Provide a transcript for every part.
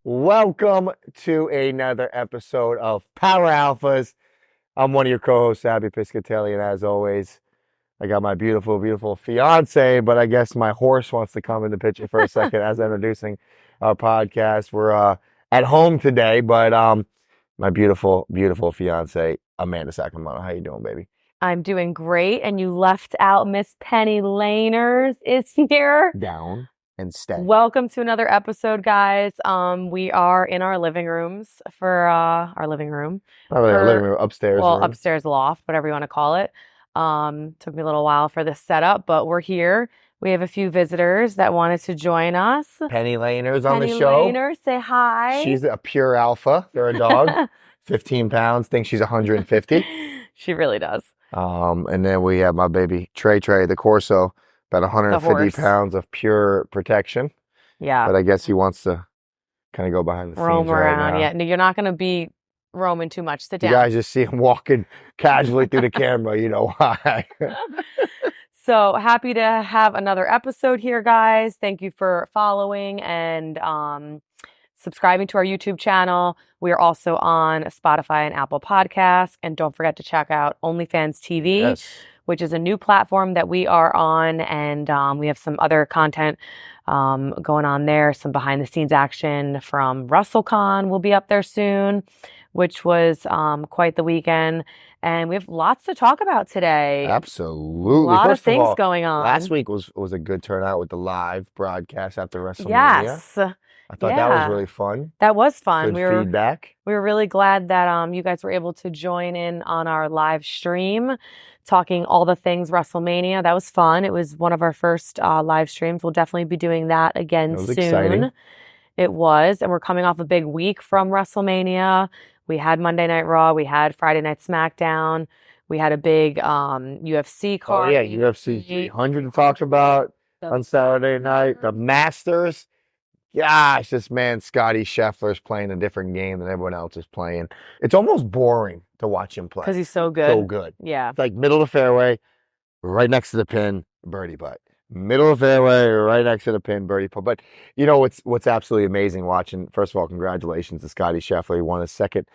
Welcome to another episode of Power Alphas. I'm one of your co-hosts, Sabby Piscitelli, and as always, I got my beautiful, beautiful fiance, but I guess my horse wants to come in the picture for a second as I'm introducing our podcast. We're at home today, but my beautiful, beautiful fiance, Mandy Saccomanno. How you doing, baby? I'm doing great, and you left out Miss Penny Laners is here. Down and stay. Welcome to another episode, guys. We are in our living rooms for our living room. Not really our living room, upstairs room. Upstairs loft, whatever you want to call it. Took me a little while for this setup, but we're here. We have a few visitors that wanted to join us. Penny Laners on the show. Penny Laners, say hi. She's a pure alpha. They're a dog. 15 pounds. Thinks she's 150. She really does. And then we have my baby Trey, the Corso, about 150 pounds of pure protection. Yeah. But I guess he wants to kind of go behind the scenes roam around. Right now. Yeah. No, you're not going to be roaming too much. Sit down. You guys just see him walking casually through the camera. You know why. So happy to have another episode here, guys. Thank you for following and subscribing to our YouTube channel. We are also on Spotify and Apple Podcasts. And don't forget to check out OnlyFans TV, which is a new platform that we are on. And we have some other content going on there, some behind the scenes action from WrestleCon will be up there soon, which was quite the weekend. And we have lots to talk about today. Absolutely. A lot of things going on. Last week was a good turnout with the live broadcast after WrestleMania. Yes. I thought that was really fun. That was fun. Good feedback. We were really glad that you guys were able to join in on our live stream, talking all the things WrestleMania. That was fun. It was one of our first live streams. We'll definitely be doing that again soon. Exciting. It was. And we're coming off a big week from WrestleMania. We had Monday Night Raw. We had Friday Night SmackDown. We had a big UFC card. Oh, yeah, UFC 300 to talk about on Saturday night. The Masters. Gosh, this man, Scotty Scheffler, is playing a different game than everyone else is playing. It's almost boring to watch him play. Because he's so good. So good. Yeah. It's like middle of the fairway, right next to the pin, birdie putt. Middle of the fairway, right next to the pin, birdie putt. But you know what's absolutely amazing watching? First of all, congratulations to Scotty Scheffler. He won his second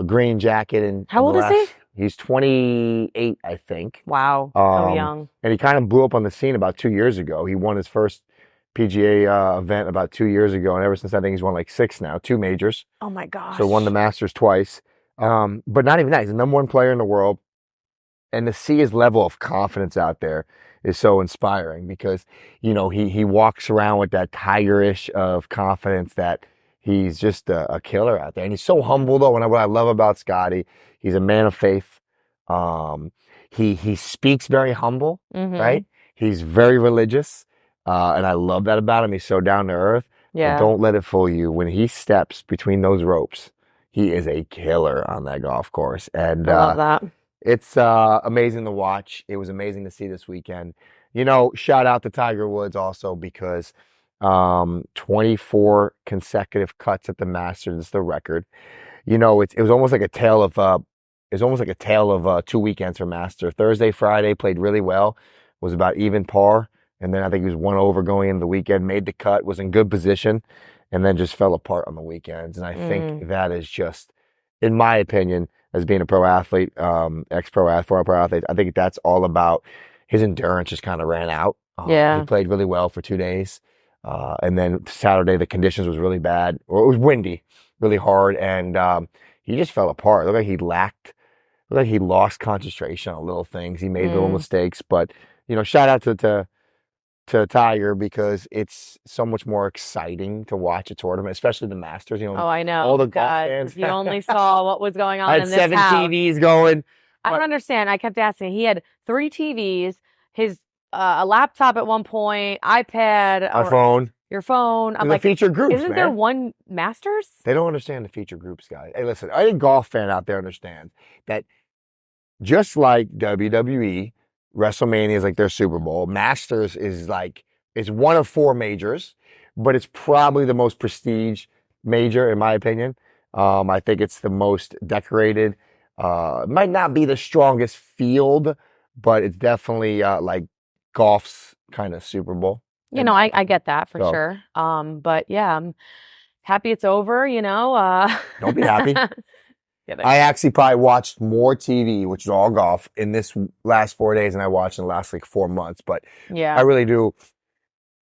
green jacket. How old is he? He's 28, I think. Wow. So young. And he kind of blew up on the scene about 2 years ago. He won his first PGA event about 2 years ago, and ever since I think he's won like 6 now, 2 majors. Oh my gosh! So won the Masters twice, but not even that. He's the number 1 player in the world, and to see his level of confidence out there is so inspiring because you know he walks around with that tigerish of confidence that he's just a killer out there, and he's so humble though. And what I love about Scotty, he's a man of faith. He speaks very humble, right? He's very religious. And I love that about him. He's so down to earth. Yeah. But don't let it fool you. When he steps between those ropes, he is a killer on that golf course. And I love that. It's amazing to watch. It was amazing to see this weekend. You know, shout out to Tiger Woods also because 24 consecutive cuts at the Masters is the record. You know, it was almost like a tale of 2 weekends for Master. Thursday, Friday played really well. Was about even par. And then I think he was 1 over going into the weekend, made the cut, was in good position, and then just fell apart on the weekends. And I think that is just, in my opinion, as being a pro athlete, ex-pro athlete, former pro athlete, I think that's all about his endurance just kind of ran out. Yeah. He played really well for 2 days. And then Saturday, the conditions was really bad, or it was windy, really hard, and he just fell apart. It looked like he lost concentration on little things. He made little mistakes, but, you know, shout out to Tiger because it's so much more exciting to watch a tournament, especially the Masters. You know, I know. All the golf fans. If you only saw what was going on I had in this 7 house. TVs going. I don't understand. I kept asking. He had 3 TVs, his a laptop at one point, iPad, My phone. Your phone. I'm like, feature groups, isn't there one Masters? They don't understand the feature groups, guys. Hey, listen, any golf fan out there understands that just like WWE, WrestleMania is like their Super Bowl. Masters is one of 4 majors, but it's probably the most prestige major in my opinion. I think it's the most decorated. It might not be the strongest field, but it's definitely like golf's kind of Super Bowl. You know, I get that for sure. But yeah, I'm happy it's over, you know. Don't be happy. Kidding. I actually probably watched more TV, which is all golf, in this last 4 days than I watched in the last like 4 months. But I Yeah. really do.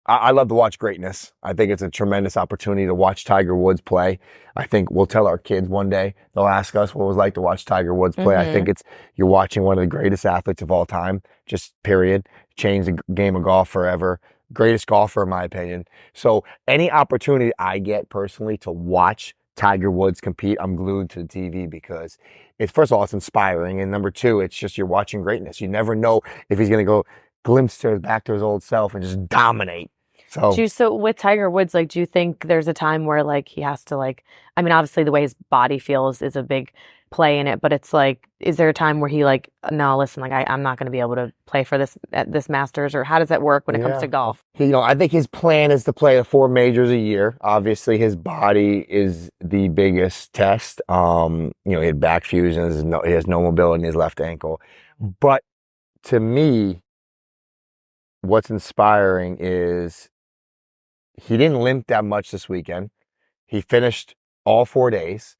I love to watch greatness. I think it's a tremendous opportunity to watch Tiger Woods play. I think we'll tell our kids one day, they'll ask us what it was like to watch Tiger Woods play. I think you're watching one of the greatest athletes of all time, just period. Changed the game of golf forever. Greatest golfer, in my opinion. So any opportunity I get personally to watch Tiger Woods compete, I'm glued to the TV because it's, first of all, it's inspiring. And number two, it's just you're watching greatness. You never know if he's going to go glimpse back to his old self and just dominate. So with Tiger Woods, like, do you think there's a time where like he has to like, I mean, obviously the way his body feels is a big play in it, but it's like, is there a time where he like, no, listen, like I'm not going to be able to play for this at this Masters, or how does that work when it comes to golf? I think his plan is to play the 4 majors a year. Obviously, his body is the biggest test. He had back fusions, he has no mobility in his left ankle. But to me, what's inspiring is he didn't limp that much this weekend. He finished all 4 days.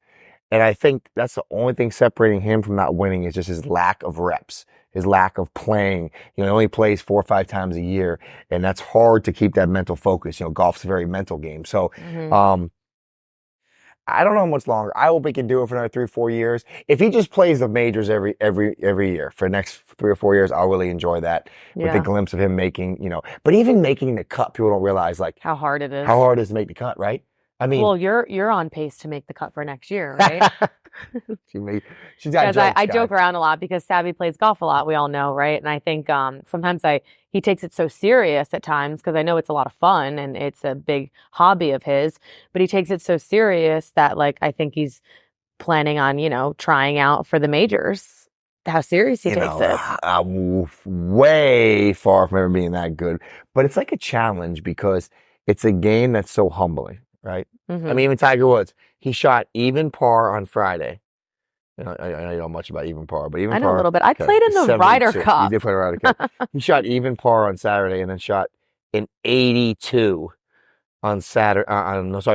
And I think that's the only thing separating him from not winning is just his lack of reps, his lack of playing. He only plays 4 or 5 times a year. And that's hard to keep that mental focus. Golf's a very mental game. So, I don't know how much longer. I hope he can do it for another 3 or 4 years. If he just plays the majors every year for the next 3 or 4 years, I'll really enjoy that. With the glimpse of him making, but even making the cut, people don't realize like how hard it is. How hard it is to make the cut, right? I mean, well, you're on pace to make the cut for next year, right? She's got jokes, I joke around a lot because Sabby plays golf a lot. We all know, right? And I think sometimes he takes it so serious at times because I know it's a lot of fun and it's a big hobby of his, but he takes it so serious that like I think he's planning on trying out for the majors. How serious he takes it. I'm way far from ever being that good, but it's like a challenge because it's a game that's so humbling. Right? I mean, even Tiger Woods, he shot even par on Friday. I don't know much about even par, but even par. I know a little bit. I played in the Ryder Cup. You did play the Ryder Cup. He shot even par on Saturday and then shot an 82 on Saturday.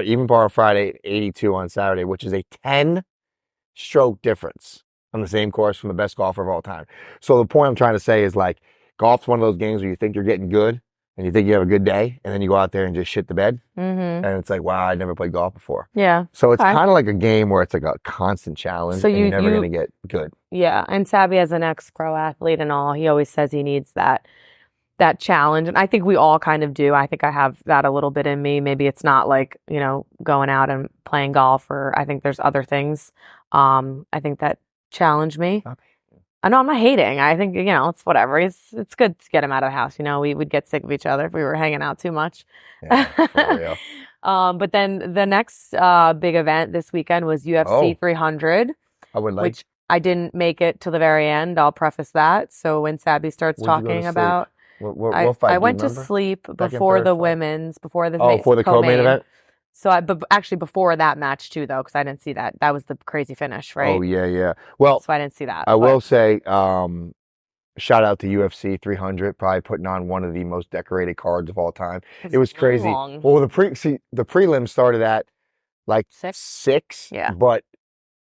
Even par on Friday, 82 on Saturday, which is a 10-stroke difference on the same course from the best golfer of all time. So the point I'm trying to say is like, golf's one of those games where you think you're getting good, and you think you have a good day, and then you go out there and just shit the bed. And it's like, wow, I never played golf before. Yeah. So it's kind of like a game where it's like a constant challenge, and you're never going to get good. Yeah. And Sabby, as an ex-pro athlete and all, he always says he needs that challenge. And I think we all kind of do. I think I have that a little bit in me. Maybe it's not like, going out and playing golf, or I think there's other things I think that challenge me. Okay. I know I'm not hating. I think, it's whatever. It's good to get him out of the house. We'd get sick of each other if we were hanging out too much. Yeah, for real. But then the next big event this weekend was UFC 300. Which I didn't make it to the very end. I'll preface that. So when Sabby starts talking about, what fight, I went to sleep before the women's, before the before the co-main event. So actually before that match too, though, because I didn't see that. That was the crazy finish, right? Oh yeah. Well, so I didn't see that. I will say, shout out to UFC 300, probably putting on one of the most decorated cards of all time. It was crazy. Long. Well, the prelims started at like 6. Yeah. But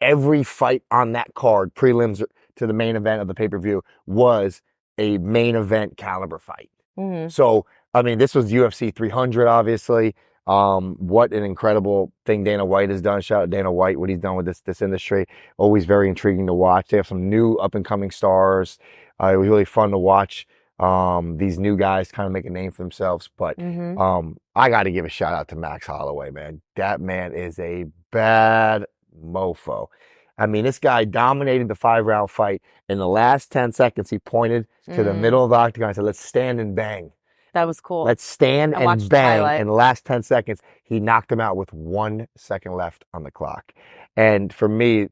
every fight on that card, prelims to the main event of the pay-per-view, was a main event caliber fight. So I mean, this was UFC 300, obviously. What an incredible thing Dana White has done. Shout out Dana White, what he's done with this industry. Always very intriguing to watch. They have some new up and coming stars. It was really fun to watch these new guys kind of make a name for themselves. But I got to give a shout out to Max Holloway, man. That man is a bad mofo. I mean, this guy dominated the 5-round fight. In the last 10 seconds, he pointed to the middle of the octagon and said, "Let's stand and bang." That was cool. Let's stand and bang. In the last 10 seconds, he knocked him out with 1 second left on the clock. And for me,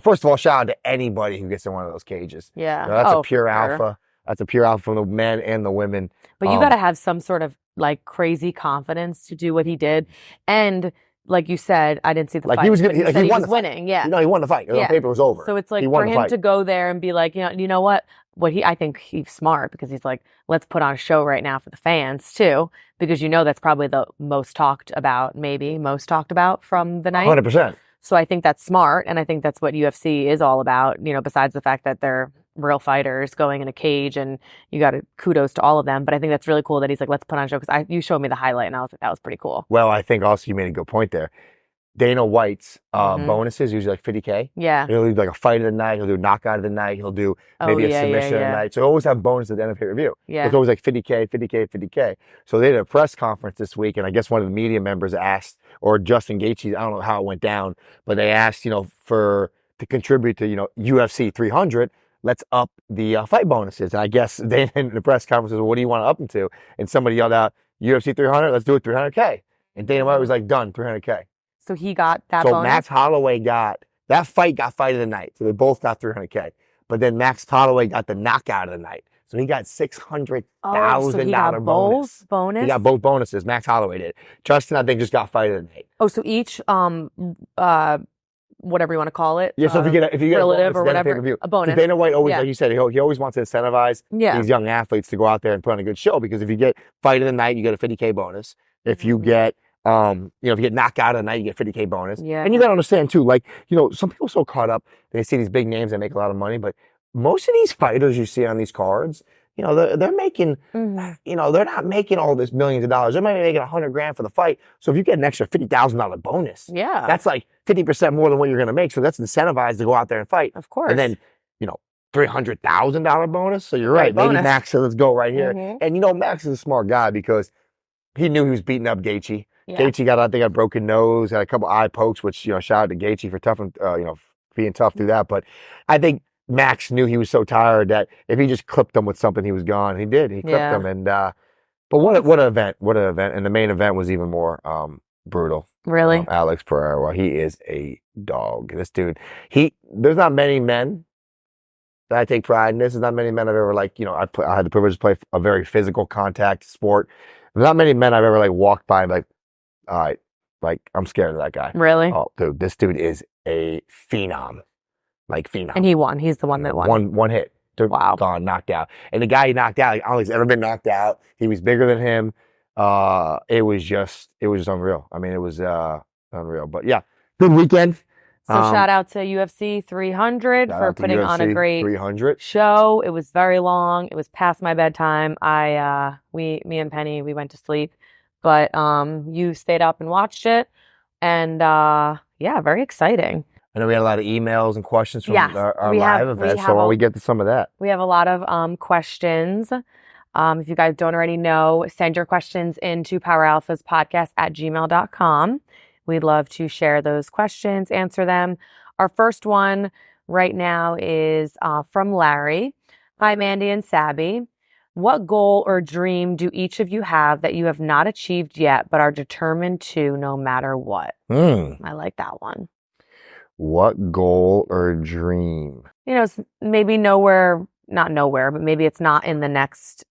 first of all, shout out to anybody who gets in one of those cages. Yeah. That's a pure alpha. That's a pure alpha from the men and the women. But you got to have some sort of like crazy confidence to do what he did. And like you said, I didn't see the Like fight. he was but he said he won was the fight. winning. Yeah. He won the fight. The paper was over. So it's like he won for the him fight. to go there and be like, you know what? I think he's smart because he's like, let's put on a show right now for the fans too, because that's probably the most talked about from the night. 100%. So I think that's smart, and I think that's what UFC is all about, besides the fact that they're real fighters going in a cage, and you got to kudos to all of them. But I think that's really cool that he's like, let's put on a show, because you showed me the highlight, and I was like, that was pretty cool. Well, I think also you made a good point there. Dana White's bonuses usually like $50K. Yeah. He'll do like a fight of the night. He'll do a knockout of the night. He'll do maybe a submission of the night. So he'll always have bonuses at the end of pay-per-view. Yeah. It's always like $50K, $50K, $50K. So they did a press conference this week, and I guess one of the media members asked, or Justin Gaethje, I don't know how it went down, but they asked, to contribute to, UFC 300, let's up the fight bonuses. And I guess they in the press conference says, well, what do you want to up them to? And somebody yelled out, UFC 300, let's do it 300K. And Dana White was like, done, 300K. So he got that bonus? So Max Holloway got fight of the night. So they both got 300K. But then Max Holloway got the knockout of the night. So he got $600,000 bonus. He got both bonuses. Max Holloway did. Justin, I think, just got fight of the night. Oh, so each whatever you want to call it. Yeah, so if you get a bonus, or whatever, a bonus. Dana White always, like you said, he always wants to incentivize these young athletes to go out there and put on a good show, because if you get fight of the night, you get a $50K bonus. If you get if you get knocked out of the night, you get $50K bonus. Yeah. And you gotta understand too, like, some people are so caught up, they see these big names that make a lot of money, but most of these fighters you see on these cards, they're making, they're not making all this millions of dollars. They might be making $100,000 for the fight. So if you get an extra $50,000 bonus, that's like 50% more than what you're gonna make. So that's incentivized to go out there and fight. Of course. And then, $300,000 bonus. So you're right. Maybe Max said, let's go right here. Mm-hmm. And Max is a smart guy because he knew he was beating up Gaethje. Yeah. Gaethje got, I think, a broken nose, had a couple eye pokes, which, shout out to Gaethje for being tough through that. But I think Max knew he was so tired that if he just clipped him with something, he was gone. He did. He clipped him. And, but what an event. What an event. And the main event was even more brutal. Really? Alex Pereira. Well, he is a dog. This dude, there's not many men that I take pride in this. There's not many men I've ever, I had the privilege to play a very physical contact sport. There's not many men I've ever, walked by and all right, I'm scared of that guy. Really? Oh, dude, this dude is a phenom. Phenom. And he won. He's the one that won. One hit. Wow. Gone, knocked out. And the guy he knocked out, I don't think he's ever been knocked out. He was bigger than him. It was just unreal. I mean, it was unreal. But yeah, good weekend. So shout out to UFC 300 for putting on a great 300 show. It was very long. It was past my bedtime. Me and Penny, we went to sleep, but you stayed up and watched it, and very exciting. I know we had a lot of emails and questions from our live event, so why don't we get to some of that? We have a lot of questions. If you guys don't already know, send your questions into poweralphaspodcast@gmail.com. We'd love to share those questions, answer them. Our first one right now is from Larry. Hi, Mandy and Sabby. What goal or dream do each of you have that you have not achieved yet but are determined to no matter what? I like that one. What goal or dream? It's maybe not nowhere, but maybe it's not in the next,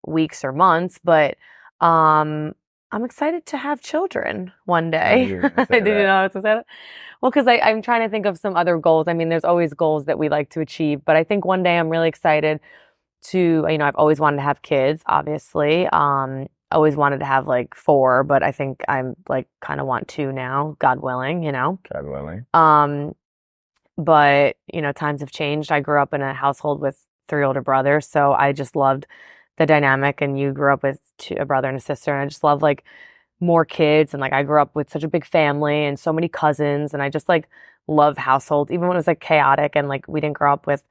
weeks or months, but I'm excited to have children one day. Did you know I was excited? Well, because I'm trying to think of some other goals. I mean, there's always goals that we like to achieve, but I think one day I'm really excited to, I've always wanted to have kids, obviously. Always wanted to have 4, but I think I'm kind of want 2 now, God willing, God willing. But, times have changed. I grew up in a household with 3 older brothers, so I just loved the dynamic, and you grew up with a brother and a sister, and I just love more kids, and I grew up with such a big family and so many cousins, and I just love households, even when it was chaotic and we didn't grow up with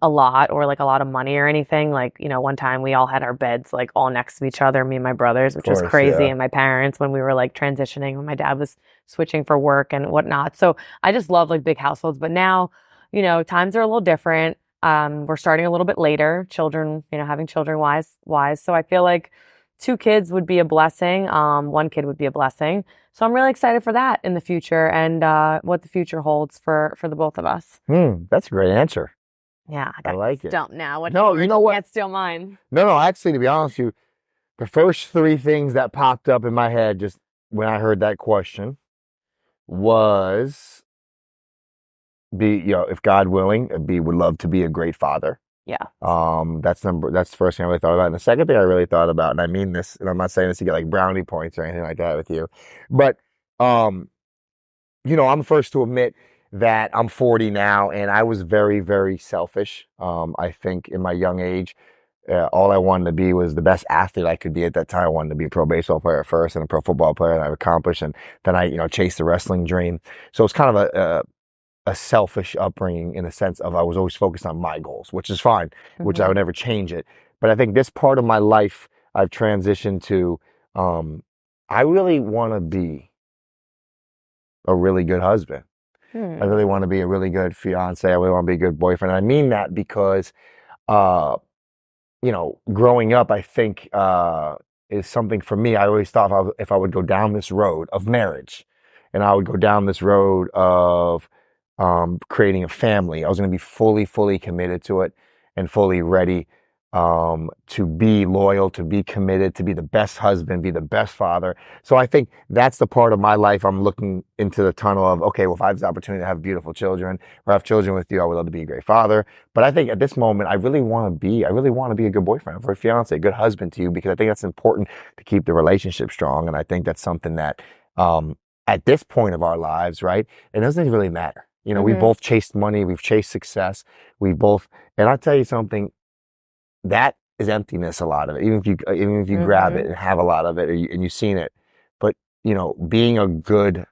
a lot or a lot of money or anything. One time we all had our beds all next to each other, me and my brothers, which was crazy, and my parents when we were transitioning, when my dad was switching for work and whatnot. So I just love big households, but now, times are a little different. We're starting a little bit later, children, having children wise. So I feel 2 kids would be a blessing. 1 kid would be a blessing. So I'm really excited for that in the future and what the future holds for the both of us. That's a great answer. Yeah, I like it. Stumped now. No, you know what? Can't steal mine. No. Actually, to be honest with you, the first 3 things that popped up in my head just when I heard that question was if God willing, would love to be a great father. Yeah. That's the first thing I really thought about. And the second thing I really thought about, and I mean this, and I'm not saying this to get like brownie points or anything like that with you, but I'm the first to admit that I'm 40 now, and I was very, very selfish. I think in my young age, all I wanted to be was the best athlete I could be at that time. I wanted to be a pro baseball player first and a pro football player, and I've accomplished. And then I chased the wrestling dream. So it's kind of a selfish upbringing in the sense of I was always focused on my goals, which is fine, which I would never change it. But I think this part of my life I've transitioned to, I really want to be a really good husband. I really want to be a really good fiance. I really want to be a good boyfriend. And I mean that because, growing up, I think, is something for me. I always thought if I would go down this road of marriage and I would go down this road of creating a family, I was going to be fully, fully committed to it and fully ready to be loyal, to be committed, to be the best husband, be the best father. So I think that's the part of my life I'm looking into the tunnel of, okay, well, if I have the opportunity to have beautiful children or have children with you, I would love to be a great father. But I think at this moment, I really want to be a good boyfriend, a fiance, a good husband to you, because I think that's important to keep the relationship strong. And I think that's something that, at this point of our lives, right, it doesn't really matter. We both chased money, we've chased success, and I'll tell you something, that is emptiness, a lot of it, even if you grab it and have a lot of it, and you've seen it. But, being a good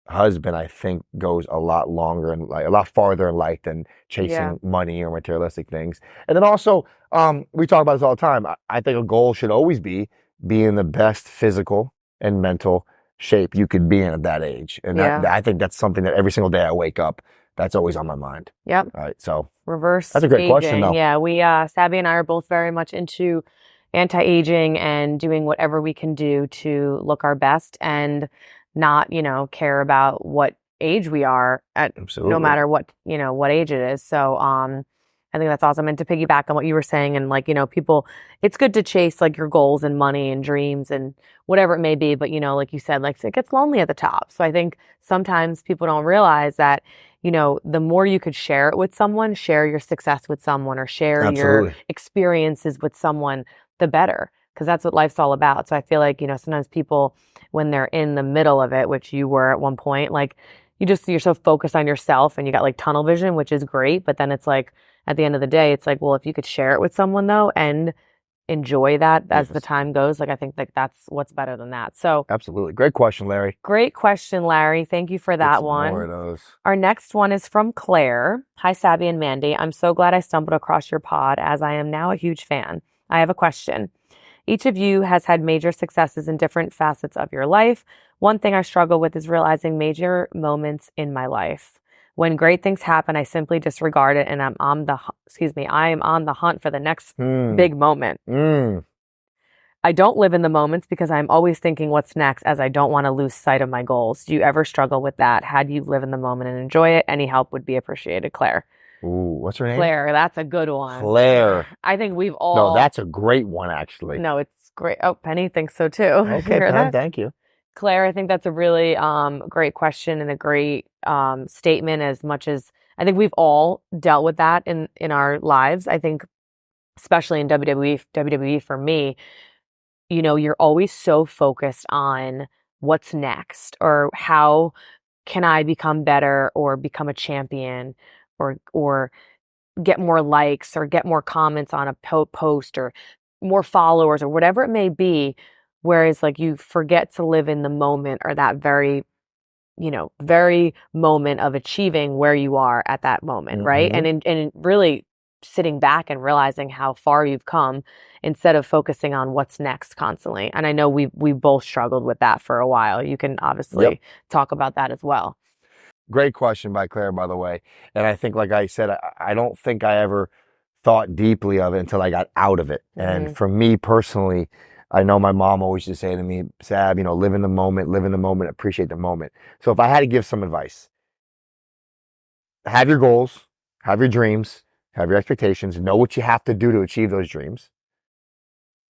husband, I think, goes a lot longer and like a lot farther in life than chasing money or materialistic things. And then also, we talk about this all the time. I think a goal should always be being the best physical and mental shape you could be in at that age. And I think that's something that every single day I wake up, that's always on my mind. Yep. All right. So reverse that's a great aging. question, though. Yeah, we Sabby and I are both very much into anti-aging and doing whatever we can do to look our best and not, care about what age we are at. Absolutely. No matter what, what age it is. So I think that's awesome. And to piggyback on what you were saying, and people, it's good to chase like your goals and money and dreams and whatever it may be. But, like you said, like it gets lonely at the top. So I think sometimes people don't realize that, the more you could share it with someone, share your success with someone, or share your experiences with someone, the better. Because that's what life's all about. So I feel like, sometimes people, when they're in the middle of it, which you were at one point, like you're so focused on yourself and you got like tunnel vision, which is great. But then it's like, at the end of the day, it's like, well, if you could share it with someone though, and enjoy that as the time goes, like I think like that's what's better than that. So absolutely. Great question, Larry. Great question, Larry. Thank you for that one. More of those. Our next one is from Claire. Hi, Sabby and Mandy. I'm so glad I stumbled across your pod, as I am now a huge fan. I have a question. Each of you has had major successes in different facets of your life. One thing I struggle with is realizing major moments in my life. When great things happen, I simply disregard it, and I am on the hunt for the next big moment. I don't live in the moments because I'm always thinking what's next, as I don't want to lose sight of my goals. Do you ever struggle with that? How do you live in the moment and enjoy it? Any help would be appreciated. Claire. Ooh, what's her name? Claire. That's a good one. Claire. I think we've all. No, that's a great one, actually. No, it's great. Oh, Penny thinks so too. Okay, Penny, thank you. Claire, I think that's a really great question and a great statement, as much as I think we've all dealt with that in our lives. I think especially in WWE for me, you're always so focused on what's next, or how can I become better or become a champion or get more likes or get more comments on a post or more followers or whatever it may be. Whereas like you forget to live in the moment, or that very, very moment of achieving where you are at that moment. Right. And really sitting back and realizing how far you've come instead of focusing on what's next constantly. And I know we both struggled with that for a while. You can obviously talk about that as well. Great question by Claire, by the way. And I think, like I said, I don't think I ever thought deeply of it until I got out of it. And for me personally, I know my mom always used to say to me, Sab, live in the moment, appreciate the moment. So if I had to give some advice, have your goals, have your dreams, have your expectations, know what you have to do to achieve those dreams.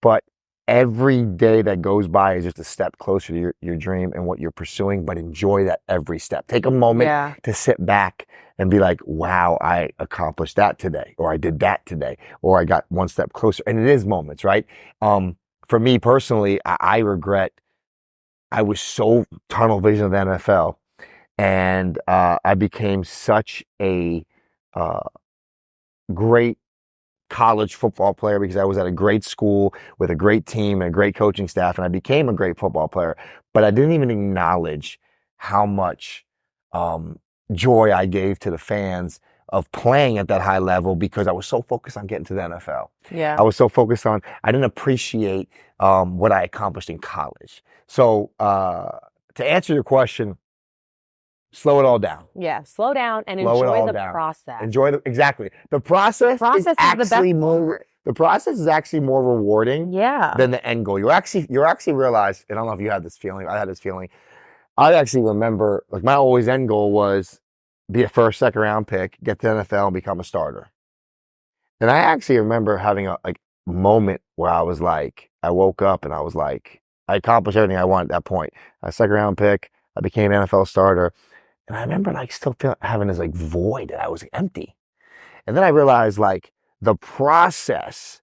But every day that goes by is just a step closer to your dream and what you're pursuing, but enjoy that every step. Take a moment Yeah. to sit back and be like, wow, I accomplished that today, or I did that today, or I got one step closer. And it is moments, right? For me personally, I regret I was so tunnel vision of the NFL, and I became such a great college football player because I was at a great school with a great team and a great coaching staff, and I became a great football player. But I didn't even acknowledge how much joy I gave to the fans of playing at that high level because I was so focused on getting to the NFL. Yeah. I was so focused on, I didn't appreciate what I accomplished in college. So to answer your question, slow it all down. Yeah. Slow down and Slow it enjoy all the down. process. Exactly. The process is the best actually more, part. the process is actually more rewarding Yeah. than the end goal. You actually realize, and I don't know if you had this feeling, I had this feeling. I actually remember, like, my always end goal was be a first, second round pick, get to the NFL and become a starter. And I actually remember having a moment where I was like, I woke up and I was like, I accomplished everything I wanted at that point. A second round pick, I became an NFL starter. And I remember like still having this like void that I was empty. And then I realized like the process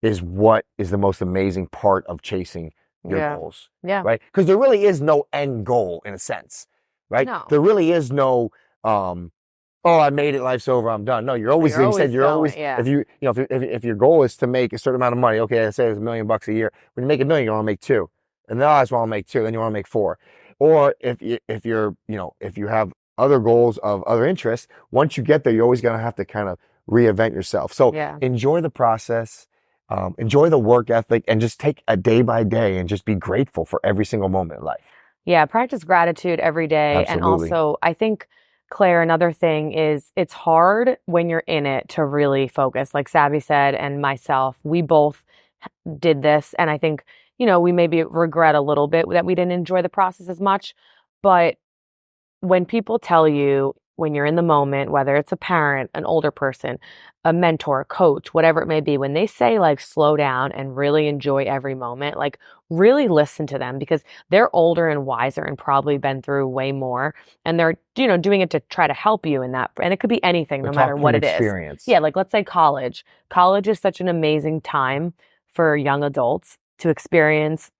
is what is the most amazing part of chasing your goals. Yeah. Right? Because there really is no end goal in a sense. Right? No. There really is no oh, I made it, life's over, I'm done. No, you're always, You're always you're always, yeah. if your goal is to make a certain amount of money, okay, let's say it's $1 million a year. When you make $1 million, you want to make 2. And then I just want to make 2, then you want to make 4. Or if you have other goals of other interests, once you get there, you're always going to have to kind of reinvent yourself. So enjoy the process, enjoy the work ethic, and just take a day by day and just be grateful for every single moment in life. Yeah, practice gratitude every day. Absolutely. And also, I think, Claire, another thing is it's hard when you're in it to really focus. Like Sabby said, and myself, we both did this. And I think, we maybe regret a little bit that we didn't enjoy the process as much. But when people tell you, when you're in the moment, whether it's a parent, an older person, a mentor, a coach, whatever it may be, when they say like slow down and really enjoy every moment, like really listen to them because they're older and wiser and probably been through way more. And they're, doing it to try to help you in that. And it could be anything, no matter what it is. Yeah, like let's say college. College is such an amazing time for young adults to experience,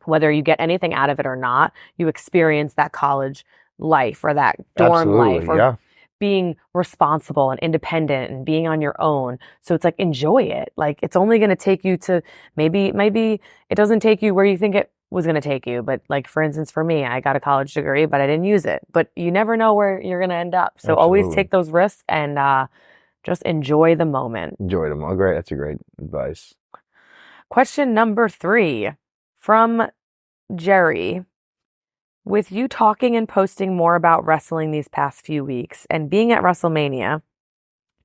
whether you get anything out of it or not, you experience that college life or that dorm life or being responsible and independent and being on your own. So it's like, enjoy it. Like it's only going to take you to maybe it doesn't take you where you think it was going to take you. But like, for instance, for me, I got a college degree, but I didn't use it. But you never know where you're going to end up. So always take those risks and just enjoy the moment. Enjoy the moment. Great. That's a great advice. Question number 3 from Jerry. With you talking and posting more about wrestling these past few weeks and being at WrestleMania,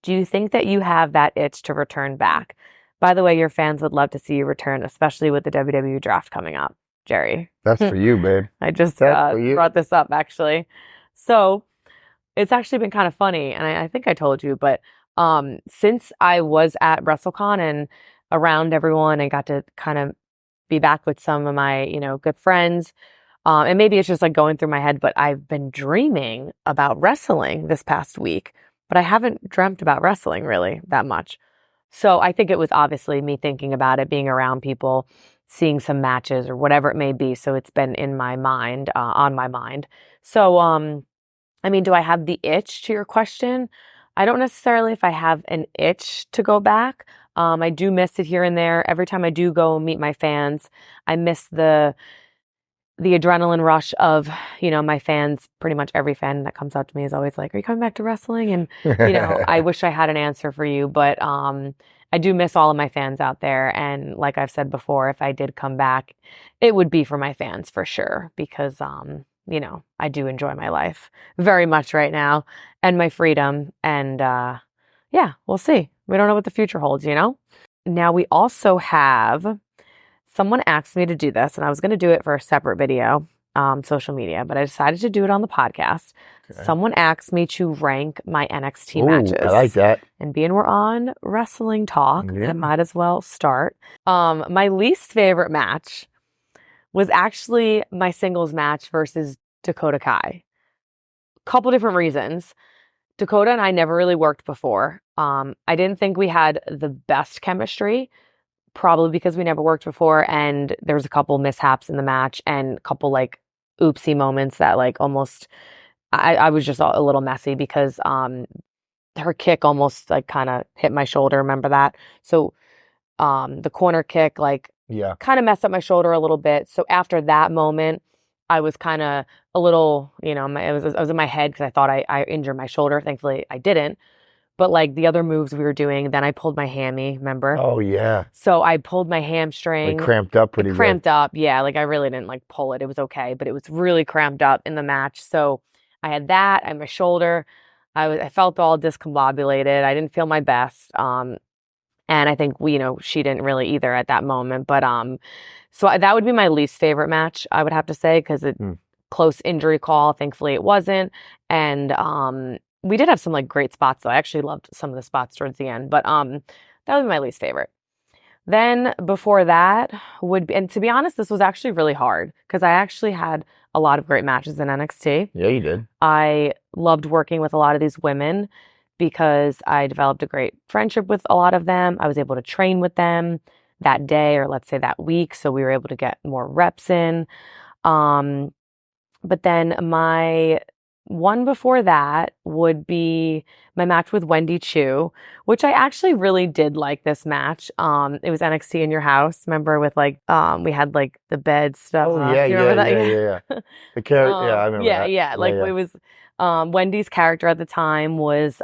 do you think that you have that itch to return back? By the way, your fans would love to see you return, especially with the WWE draft coming up, Jerry. That's for you, babe. I just brought this up, actually. So it's actually been kind of funny, and I think I told you, but since I was at WrestleCon and around everyone and got to kind of be back with some of my, good friends, and maybe it's just like going through my head, but I've been dreaming about wrestling this past week, but I haven't dreamt about wrestling really that much. So I think it was obviously me thinking about it, being around people, seeing some matches or whatever it may be. So it's been in my mind, on my mind. So, do I have the itch to your question? I don't necessarily if I have an itch to go back. I do miss it here and there. Every time I do go meet my fans, I miss the adrenaline rush of, my fans. Pretty much every fan that comes up to me is always like, are you coming back to wrestling? And, I wish I had an answer for you, but I do miss all of my fans out there. And like I've said before, if I did come back, it would be for my fans for sure, because, I do enjoy my life very much right now and my freedom. And we'll see. We don't know what the future holds, Now we also have someone asked me to do this, and I was going to do it for a separate video, social media, but I decided to do it on the podcast. Okay. Someone asked me to rank my NXT Ooh, matches. I like that. And being we're on wrestling talk, Yeah. I might as well start. My least favorite match was actually my singles match versus Dakota Kai. Couple different reasons. Dakota and I never really worked before. I didn't think we had the best chemistry, probably because we never worked before, and there was a couple mishaps in the match and a couple like oopsie moments that like almost I was just a little messy because her kick almost like kind of hit my shoulder. Remember that? So the corner kick like kind of messed up my shoulder a little bit. So after that moment, I was kind of a little, I was in my head because I thought I injured my shoulder. Thankfully, I didn't. But like the other moves we were doing, then I pulled my hammy, remember? Oh, yeah. So I pulled my hamstring. Like cramped up pretty good. Cramped up, yeah. Like I really didn't like pull it. It was okay, but it was really cramped up in the match. So I had that. I had my shoulder. I felt all discombobulated. I didn't feel my best. And I think she didn't really either at that moment. But so that would be my least favorite match, I would have to say, because it close injury call. Thankfully, it wasn't. And we did have some like great spots though. I actually loved some of the spots towards the end. But that would be my least favorite. Then before that would be, and to be honest, this was actually really hard because I actually had a lot of great matches in NXT. Yeah, you did. I loved working with a lot of these women because I developed a great friendship with a lot of them. I was able to train with them that day, or let's say that week. So we were able to get more reps in. But then my one before that would be my match with Wendy Chu, which I actually really did like this match. It was NXT in your house. Remember with like, we had like the bed stuff. Oh, yeah, you remember that? Yeah. The character, yeah, I remember that. Yeah. Like it was, Wendy's character at the time was,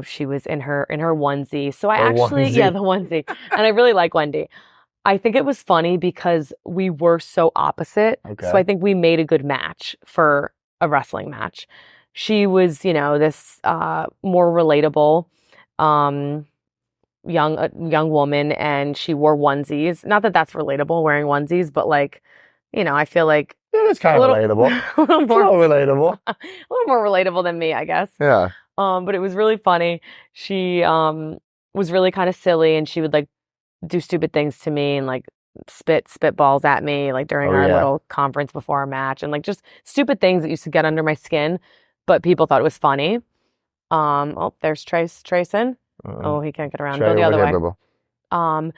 she was in her onesie. So I actually, onesie. the onesie. And I really like Wendy. I think it was funny because we were so opposite. Okay. So I think we made a good match for a wrestling match. She was, this more relatable young woman, and she wore onesies. Not that that's relatable, wearing onesies, but like, I feel like it is kind of relatable. a little more relatable. a little more relatable than me, I guess. Yeah. But it was really funny. She was really kind of silly, and she would like do stupid things to me and like spit balls at me like during our little conference before our match, and like just stupid things that used to get under my skin, but people thought it was funny. There's Trayson. Oh, he can't get around. Go the other way.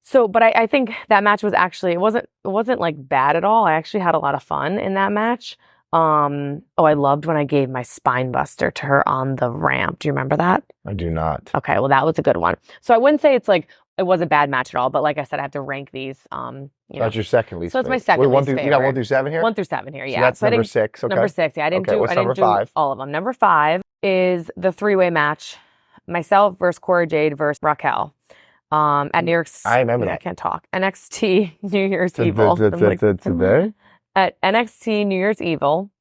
So, but I think that match was actually, it wasn't like bad at all. I actually had a lot of fun in that match. I loved when I gave my spine buster to her on the ramp. Do you remember that? I do not. Okay, well, that was a good one. So I wouldn't say it's like, it was a bad match at all, but like I said, I have to rank these. That's your second least. So it's my second least favorite. You got 1 through 7 here? 1 through 7 here, yeah. So that's number 6. Okay. Number 6, yeah. I didn't do five? all of them. Number 5 is the three-way match. Myself versus Cora Jade versus Raquel. At New York's, I remember that. I can't talk. NXT New Year's Evil. Today? At NXT New Year's Evil,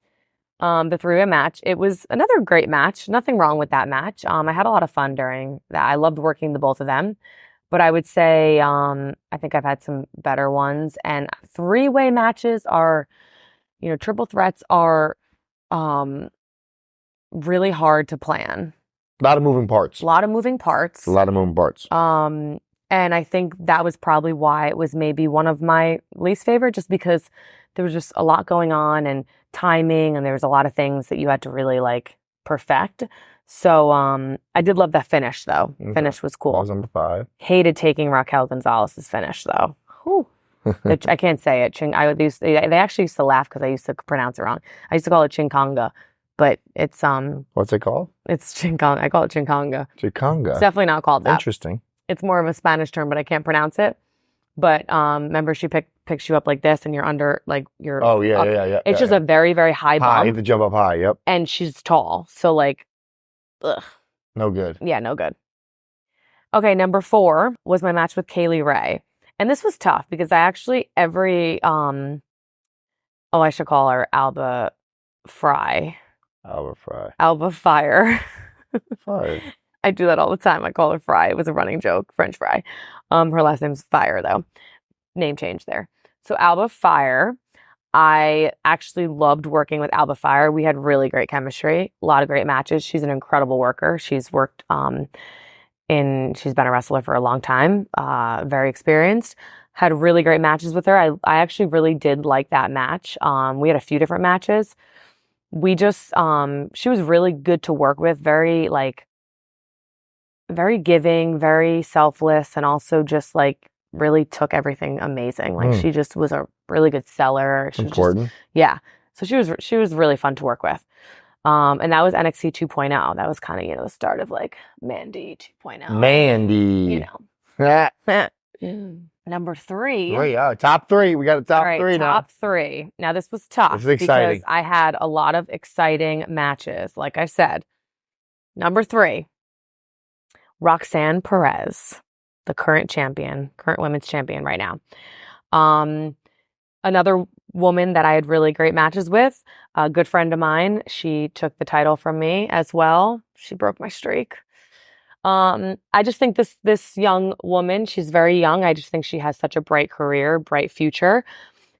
the three-way match. It was another great match. Nothing wrong with that match. I had a lot of fun during that. I loved working the both of them. But I would say I think I've had some better ones. And three-way matches are, triple threats are really hard to plan. A lot of moving parts. And I think that was probably why it was maybe one of my least favorite, just because there was just a lot going on and timing, and there was a lot of things that you had to really like perfect. So I did love that finish though. Okay. Finish was cool. That was number 5. Hated taking Raquel Gonzalez's finish though. Whew. I can't say it. They actually used to laugh because I used to pronounce it wrong. I used to call it Chinkonga, but it's What's it called? It's Chinkonga. I call it Chinkonga. Chinkonga. It's definitely not called that. Interesting. It's more of a Spanish term, but I can't pronounce it. But remember, she picks you up like this, and you're under like you're. Oh yeah, yeah. It's just a very, very high bump. You have to jump up high. Yep. And she's tall, so like, ugh. No good. Yeah, no good. Okay, number 4 was my match with Kaylee Ray, and this was tough because I actually I should call her Alba Fry. Alba Fire. Fire. I do that all the time. I call her Fry. It was a running joke. French fry. Her last name's Fire though. Name change there. So Alba Fire. I actually loved working with Alba Fire. We had really great chemistry, a lot of great matches. She's an incredible worker. She's worked she's been a wrestler for a long time, very experienced. Had really great matches with her. I actually really did like that match. We had a few different matches. We just she was really good to work with, very giving, very selfless, and also just really took everything amazing. She just was a really good seller. She was Important. yeah. So she was really fun to work with. And that was NXT 2.0. That was kind of, the start of Mandy 2.0. Mandy. Number 3. Top 3. We got a top 3 now. Top 3. Now this was tough This is exciting. because I had a lot of exciting matches. Like I said, number 3, Roxanne Perez, the current women's champion right now. Another woman that I had really great matches with, a good friend of mine. She took the title from me as well. She broke my streak. I just think this young woman, she's very young. I just think she has such a bright career, bright future.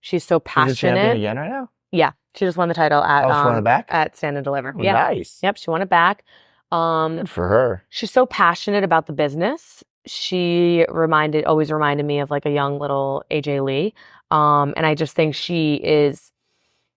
She's so passionate. She's a champion again right now? Yeah, she just won the title at she won it back? at Stand and Deliver. Oh, yeah. Nice. Yep, she won it back. Good for her. She's so passionate about the business. She always reminded me of a young little AJ Lee. And I just think she is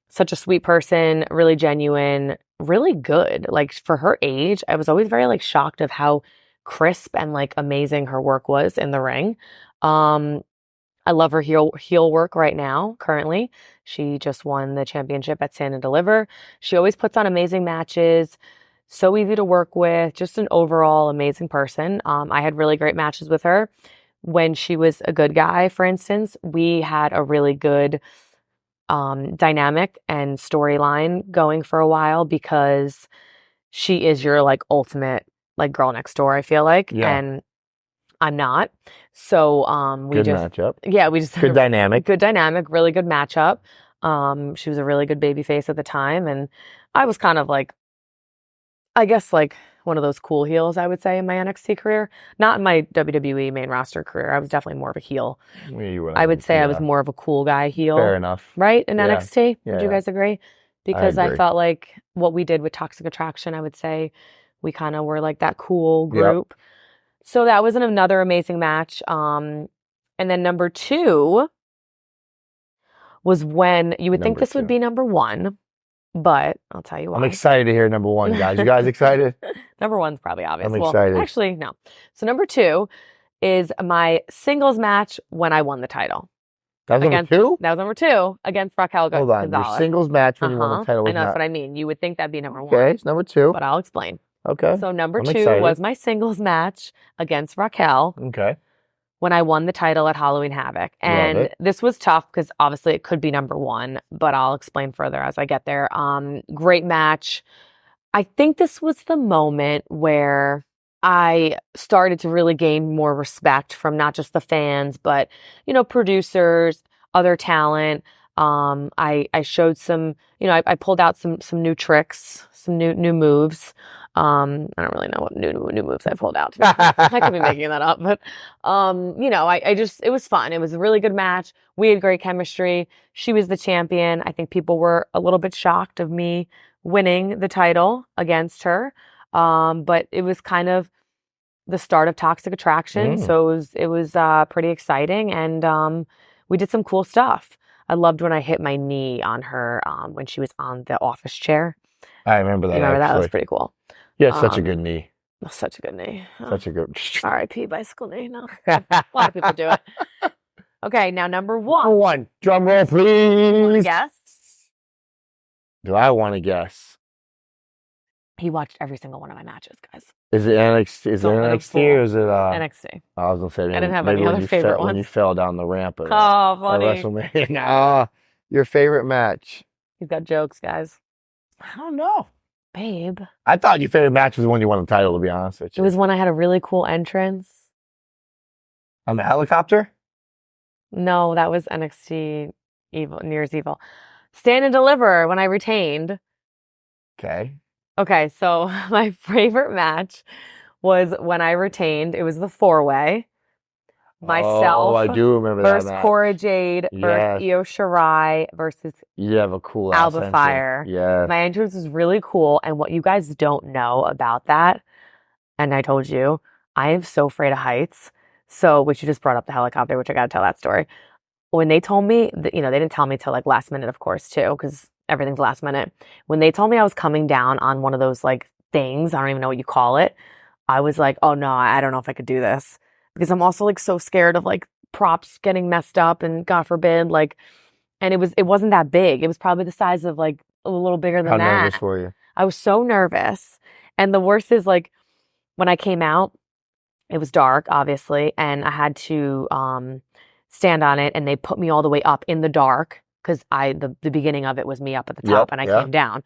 such a sweet person, really genuine, really good. For her age, I was always very shocked of how crisp and amazing her work was in the ring. I love her heel work right now, currently. She just won the championship at Stand and Deliver. She always puts on amazing matches. So easy to work with, just an overall amazing person. I had really great matches with her. When she was a good guy, for instance, we had a really good dynamic and storyline going for a while because she is your ultimate girl next door, I feel like. Yeah. And I'm not. So good matchup. Yeah, we just good dynamic. Good dynamic, really good matchup. She was a really good baby face at the time, and I was kind of I guess one of those cool heels, I would say, in my NXT career. Not in my WWE main roster career. I was definitely more of a heel. I would say I was more of a cool guy heel. Fair enough. Right? In NXT? Yeah, Would you guys agree? Because I agree. I felt what we did with Toxic Attraction, I would say we kind of were that cool group. Yep. So that was another amazing match. And then number 2 was when you would think this would be number 1. But I'll tell you why. I'm excited to hear number 1, guys. You guys excited? Number 1's probably obvious. I'm excited. Actually, no. So number 2 is my singles match when I won the title. That was number 2? That was number 2 against Raquel Gonzalez. Hold on. Your singles match when you won the title was I know, that's what I mean. You would think that'd be number 1. Okay, it's number 2. But I'll explain. Okay. So number 2 was my singles match against Raquel. Okay. When I won the title at Halloween Havoc. And this was tough because obviously it could be number 1, but I'll explain further as I get there. Great match. I think this was the moment where I started to really gain more respect from not just the fans, but, producers, other talent. I showed some, I pulled out some new tricks, some new moves. I don't really know what new moves I pulled out. I could be making that up, but it was fun. It was a really good match. We had great chemistry. She was the champion. I think people were a little bit shocked of me winning the title against her. But it was kind of the start of Toxic Attraction. So it was pretty exciting, and we did some cool stuff. I loved when I hit my knee on her when she was on the office chair. I remember that. That was pretty cool. Yeah, such a good knee. Such a good knee. Such a good. R.I.P. bicycle knee. No, a lot of people do it. Okay, now number 1. Number 1. Drum roll, please. Guess. Do I want to guess? He watched every single one of my matches, guys. Is it NXT? Is it NXT or is it NXT? I was gonna say. I didn't have any other favorite ones. When you fell down the ramp at funny. WrestleMania. Your favorite match? He's got jokes, guys. I don't know. Babe. I thought your favorite match was when you won the title, to be honest with you. It was when I had a really cool entrance. On the helicopter? No, that was NXT New Year's Evil. Stand and Deliver when I retained. Okay, so my favorite match was when I retained. It was the 4-way. Oh, myself I do remember that versus match. Cora Jade versus Yes. Io Shirai versus You have a cool ass Alba entrance. Fire. Yes. My entrance was really cool. And what you guys don't know about that, and I told you, I am so afraid of heights. So, which you just brought up the helicopter, which I got to tell that story. When they told me that, they didn't tell me till like last minute, of course, too, because everything's last minute. When they told me I was coming down on one of those like things, I don't even know what you call it. I was like, oh no, I don't know if I could do this because I'm also like so scared of like props getting messed up and God forbid, like, and it wasn't that big. It was probably the size of like a little bigger than How nervous that. were you? I was so nervous. And the worst is like when I came out, it was dark, obviously, and I had to stand on it, and they put me all the way up in the dark because the beginning of it was me up at the top, and I came down.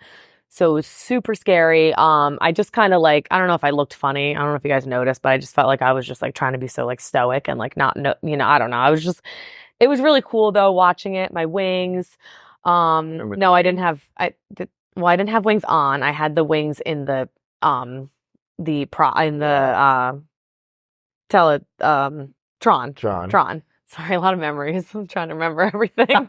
So it was super scary. I just kind of like, I don't know if I looked funny. I don't know if you guys noticed, but I just felt like I was just like trying to be so like stoic and like not, no, I don't know. It was really cool though watching it. My wings. No, I didn't have. I didn't have wings on. I had the wings in the Tron. Sorry, a lot of memories. I'm trying to remember everything.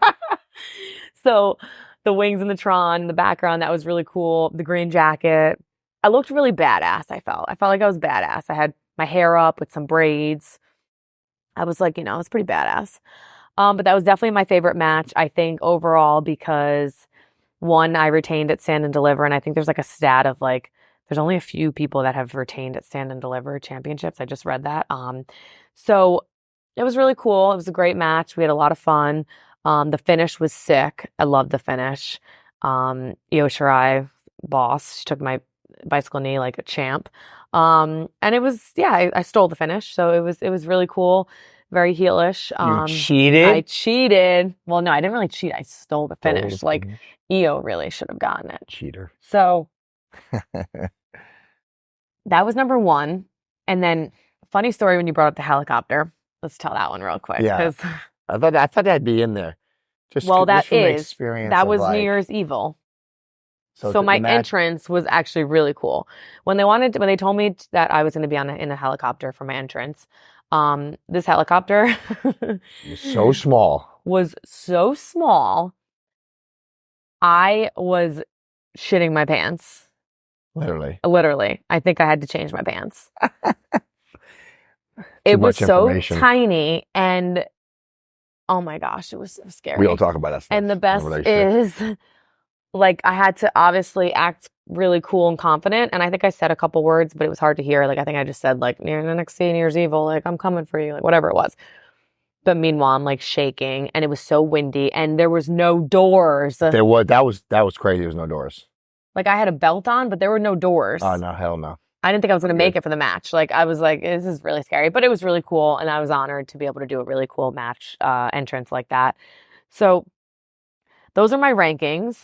So the wings in the Tron in the background, that was really cool. The green jacket. I looked really badass, I felt. I felt like I was badass. I had my hair up with some braids. I was like, I was pretty badass. But that was definitely my favorite match, I think, overall, because one, I retained at Stand and Deliver, and I think there's like a stat of like, there's only a few people that have retained at Stand and Deliver championships. I just read that. So it was really cool. It was a great match. We had a lot of fun. The finish was sick. I loved the finish. Io Shirai, boss. She took my bicycle knee like a champ. And it was, I stole the finish. So it was really cool. Very heelish. You cheated? I cheated. Well, no, I didn't really cheat. I stole the finish. Like Io really should have gotten it. Cheater. So that was number one. And then funny story when you brought up the helicopter. Let's tell that one real quick. Yeah. I thought that'd be in there. Just from the experience that was like, New Year's Evil. So my entrance was actually really cool. When they told me that I was going to be in a helicopter for my entrance, this helicopter so small. Was so small. I was shitting my pants. Literally. I think I had to change my pants. It was so tiny and oh my gosh, it was so scary. We don't talk about that stuff. And the best is like I had to obviously act really cool and confident. And I think I said a couple words, but it was hard to hear. Like I think I just said like near NXT, New Year's Evil, like I'm coming for you, like whatever it was. But meanwhile, I'm like shaking and it was so windy and there was no doors. That was crazy. There was no doors. Like I had a belt on, but there were no doors. Oh no, hell no. I didn't think I was going to make it for the match. Like I was like, this is really scary, but it was really cool. And I was honored to be able to do a really cool match entrance like that. So those are my rankings.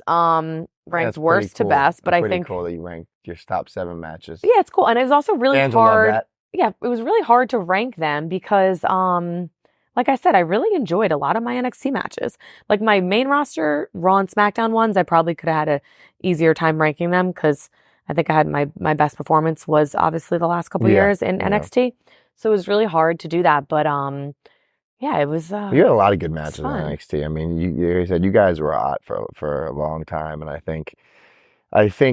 Ranked worst to best, but I think cool that you ranked your top 7 matches. Yeah, it's cool. And it was also really Fans hard. Will love that. Yeah, it was really hard to rank them because like I said, I really enjoyed a lot of my NXT matches. Like my main roster, Raw and SmackDown ones, I probably could have had a easier time ranking them because I think I had my best performance was obviously the last couple years in NXT. So it was really hard to do that. But yeah, it was. You had a lot of good matches in NXT. I mean, you said you guys were hot for a long time, and I think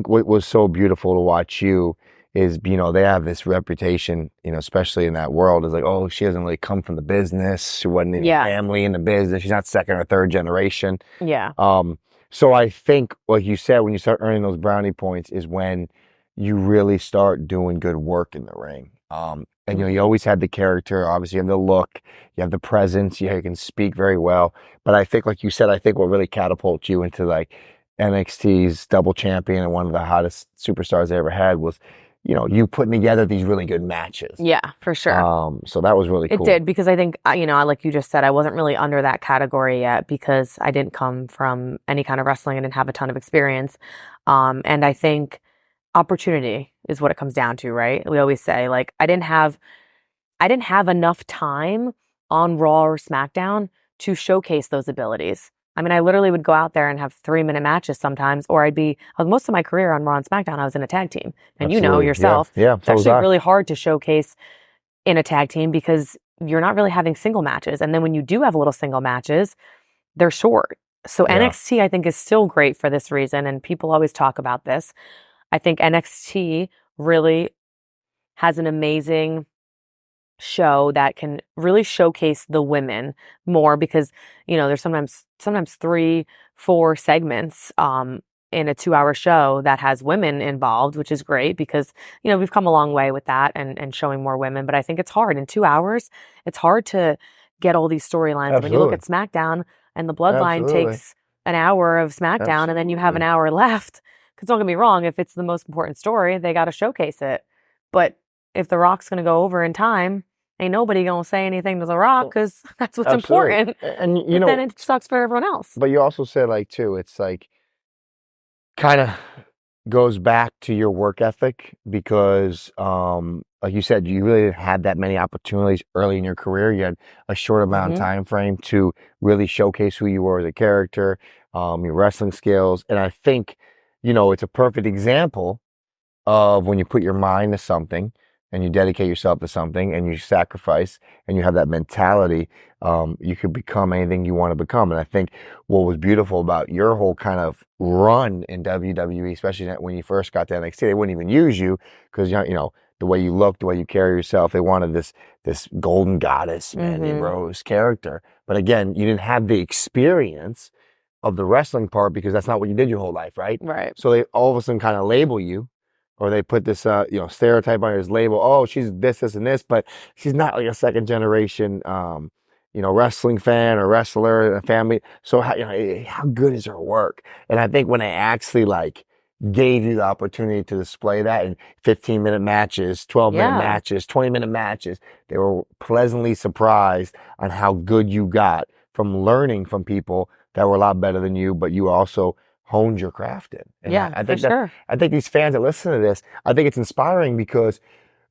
what was so beautiful to watch you is, they have this reputation, especially in that world, is like, oh, she doesn't really come from the business. She wasn't in family in the business. She's not second or third generation. Yeah. So I think, like you said, when you start earning those brownie points is when you really start doing good work in the ring. And, you always had the character, obviously you have the look, you have the presence, you can speak very well. But I think, like you said, what really catapults you into like NXT's double champion and one of the hottest superstars they ever had was, you putting together these really good matches. Yeah, for sure. So that was really cool. It did, because I think, like you just said, I wasn't really under that category yet because I didn't come from any kind of wrestling. I didn't have a ton of experience. And I think opportunity is what it comes down to, right? We always say, like, I didn't have enough time on Raw or SmackDown to showcase those abilities. I mean, I literally would go out there and have 3-minute matches sometimes, or most of my career on Raw and SmackDown, I was in a tag team. And Absolutely. You know yourself, yeah. It's actually really hard to showcase in a tag team because you're not really having single matches. And then when you do have little single matches, they're short. So Yeah. NXT, I think, is still great for this reason. And people always talk about this. I think NXT really has an amazing show that can really showcase the women more because, there's sometimes 3-4 segments in a 2-hour show that has women involved, which is great because, we've come a long way with that and showing more women. But I think it's hard in 2 hours. It's hard to get all these storylines. When you look Absolutely. at SmackDown and the Bloodline Absolutely. takes an hour of SmackDown and then you have an Absolutely. hour left. Because don't get me wrong, if it's the most important story, they got to showcase it. But if The Rock's going to go over in time, ain't nobody going to say anything to The Rock because that's what's Absolutely. important. And But then it sucks for everyone else. but you also said like too, it's like kind of goes back to your work ethic because like you said, you really didn't have that many opportunities early in your career. You had a short amount of time frame to really showcase who you were as a character, your wrestling skills. And I think, it's a perfect example of when you put your mind to something and you dedicate yourself to something and you sacrifice and you have that mentality, you could become anything you want to become. And I think what was beautiful about your whole kind of run in WWE, especially when you first got to NXT, they wouldn't even use you because, the way you look, the way you carry yourself, they wanted this golden goddess, Mandy Rose character. But again, you didn't have the experience of the wrestling part because that's not what you did your whole life, right? Right. So they all of a sudden kind of label you, or they put this, stereotype on his label. Oh, she's this, and this, but she's not like a second generation, wrestling fan or wrestler in a family. So how good is her work? And I think when they actually like gave you the opportunity to display that in 15-minute matches, 12-minute matches, 20-minute matches, they were pleasantly surprised on how good you got from learning from people that were a lot better than you, but you also honed your craft in. And I think I think these fans that listen to this, I think it's inspiring because,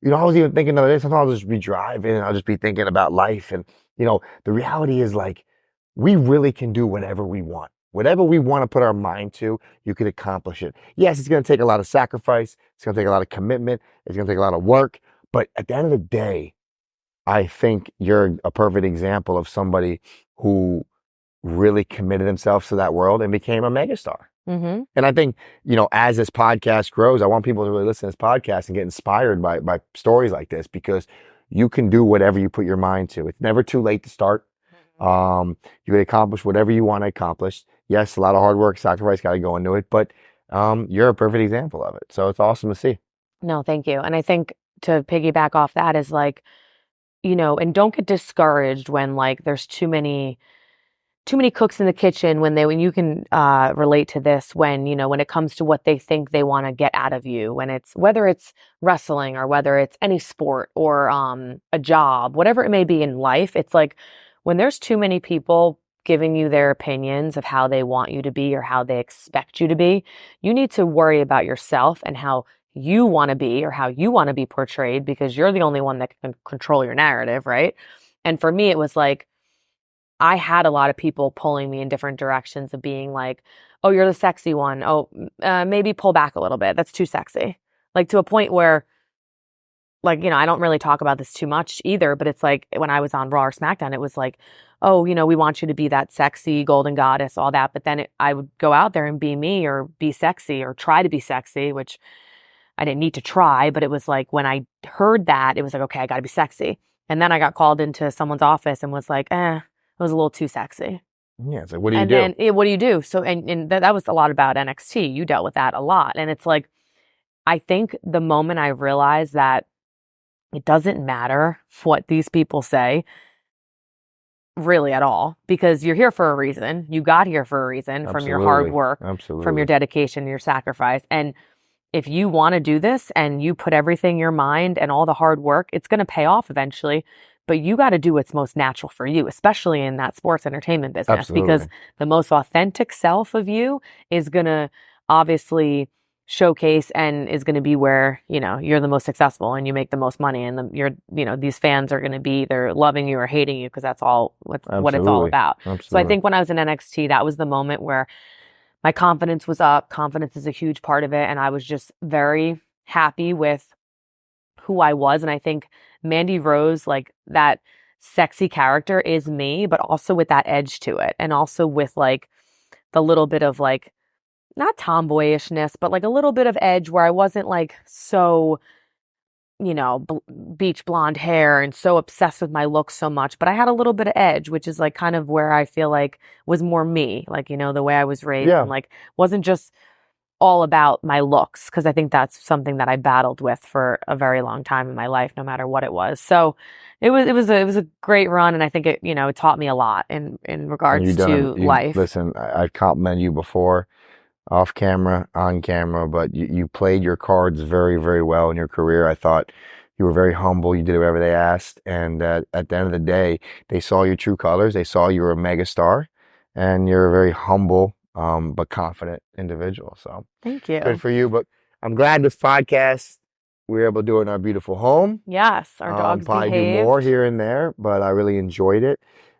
I was even thinking the other day, sometimes I'll just be driving and I'll just be thinking about life. And, the reality is like, we really can do whatever we want. Whatever we want to put our mind to, you could accomplish it. Yes, it's going to take a lot of sacrifice. It's going to take a lot of commitment. It's going to take a lot of work. But at the end of the day, I think you're a perfect example of somebody who really committed themselves to that world and became a megastar. And I think, as this podcast grows, I want people to really listen to this podcast and get inspired by stories like this because you can do whatever you put your mind to. It's never too late to start. You can accomplish whatever you want to accomplish. Yes, a lot of hard work, sacrifice got to go into it, but you're a perfect example of it. So it's awesome to see. No, thank you. And I think to piggyback off that is like, and don't get discouraged when like there's too many cooks in the kitchen when you can relate to this when it comes to what they think they want to get out of you, whether it's wrestling or whether it's any sport or a job, whatever it may be in life. It's like when there's too many people giving you their opinions of how they want you to be or how they expect you to be, you need to worry about yourself and how you want to be or how you want to be portrayed because you're the only one that can control your narrative, right? And for me, it was like, I had a lot of people pulling me in different directions of being like, oh, you're the sexy one. Oh, maybe pull back a little bit. That's too sexy. Like to a point where, like, I don't really talk about this too much either, but it's like when I was on Raw or SmackDown, it was like, oh, we want you to be that sexy golden goddess, all that. But then I would go out there and be me or be sexy or try to be sexy, which I didn't need to try. But it was like when I heard that, it was like, okay, I got to be sexy. And then I got called into someone's office and was like, it was a little too sexy. Yeah, it's like, what do you and do? then what do you do? So, and that was a lot about NXT. You dealt with that a lot. And it's like, I think the moment I realized that it doesn't matter what these people say really at all, because you're here for a reason. You got here for a reason from your hard work, from your dedication, your sacrifice. And if you want to do this and you put everything in your mind and all the hard work, it's going to pay off eventually. But you got to do what's most natural for you, especially in that sports entertainment business, because the most authentic self of you is going to obviously showcase and is going to be where, you're the most successful and you make the most money, and these fans are going to be either loving you or hating you because that's all what it's all about. So I think when I was in NXT, that was the moment where my confidence was up. Confidence is a huge part of it. And I was just very happy with who I was. And I think Mandy Rose, like that sexy character is me, but also with that edge to it. And also with like the little bit of like, not tomboyishness, but like a little bit of edge where I wasn't like so, beach blonde hair and so obsessed with my look so much, but I had a little bit of edge, which is like kind of where I feel like was more me, like, the way I was raised Yeah. and like wasn't just all about my looks, because I think that's something that I battled with for a very long time in my life, no matter what it was. So it was a great run, and I think it taught me a lot in And regards you've to life. listen, I've complimented you before, off camera, on camera, but you played your cards very, very well in your career. I thought you were very humble. You did whatever they asked. And at the end of the day, they saw your true colors. They saw you were a mega star, and you're a very humble, but confident individual. So Thank you. good for you. But I'm glad this podcast we were able to do it in our beautiful home. Yes, our dogs probably behaved. do more here and there, but I really enjoyed it.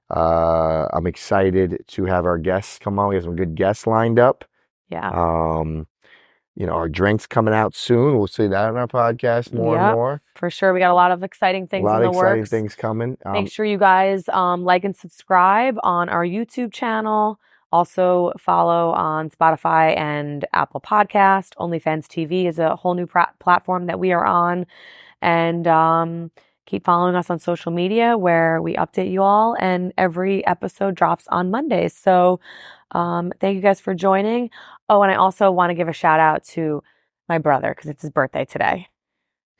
I'm excited to have our guests come on. We have some good guests lined up. Yeah. Our drinks coming out soon. We'll see that on our podcast more and more. For sure. We got a lot of exciting things in the works. A lot of exciting things coming. Make sure you guys like and subscribe on our YouTube channel. Also follow on Spotify and Apple Podcast. OnlyFans TV is a whole new platform that we are on. And keep following us on social media, where we update you all, and every episode drops on Mondays. So thank you guys for joining. Oh, and I also want to give a shout out to my brother, because it's his birthday today.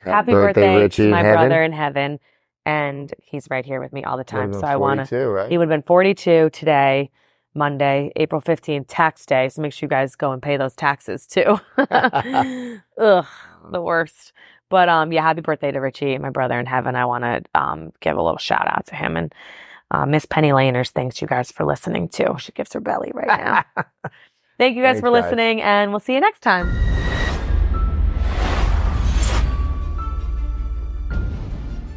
Happy birthday Richie, to my brother in heaven. And he's right here with me all the time. So I want to, right? He would have been 42 today, Monday, April 15th, tax day. So make sure you guys go and pay those taxes too. Ugh, the worst. But happy birthday to Richie, my brother in heaven. I want to give a little shout out to him. And Miss Penny Laners thanks you guys for listening too. She gives her belly right now. Thank you guys for listening, and we'll see you next time.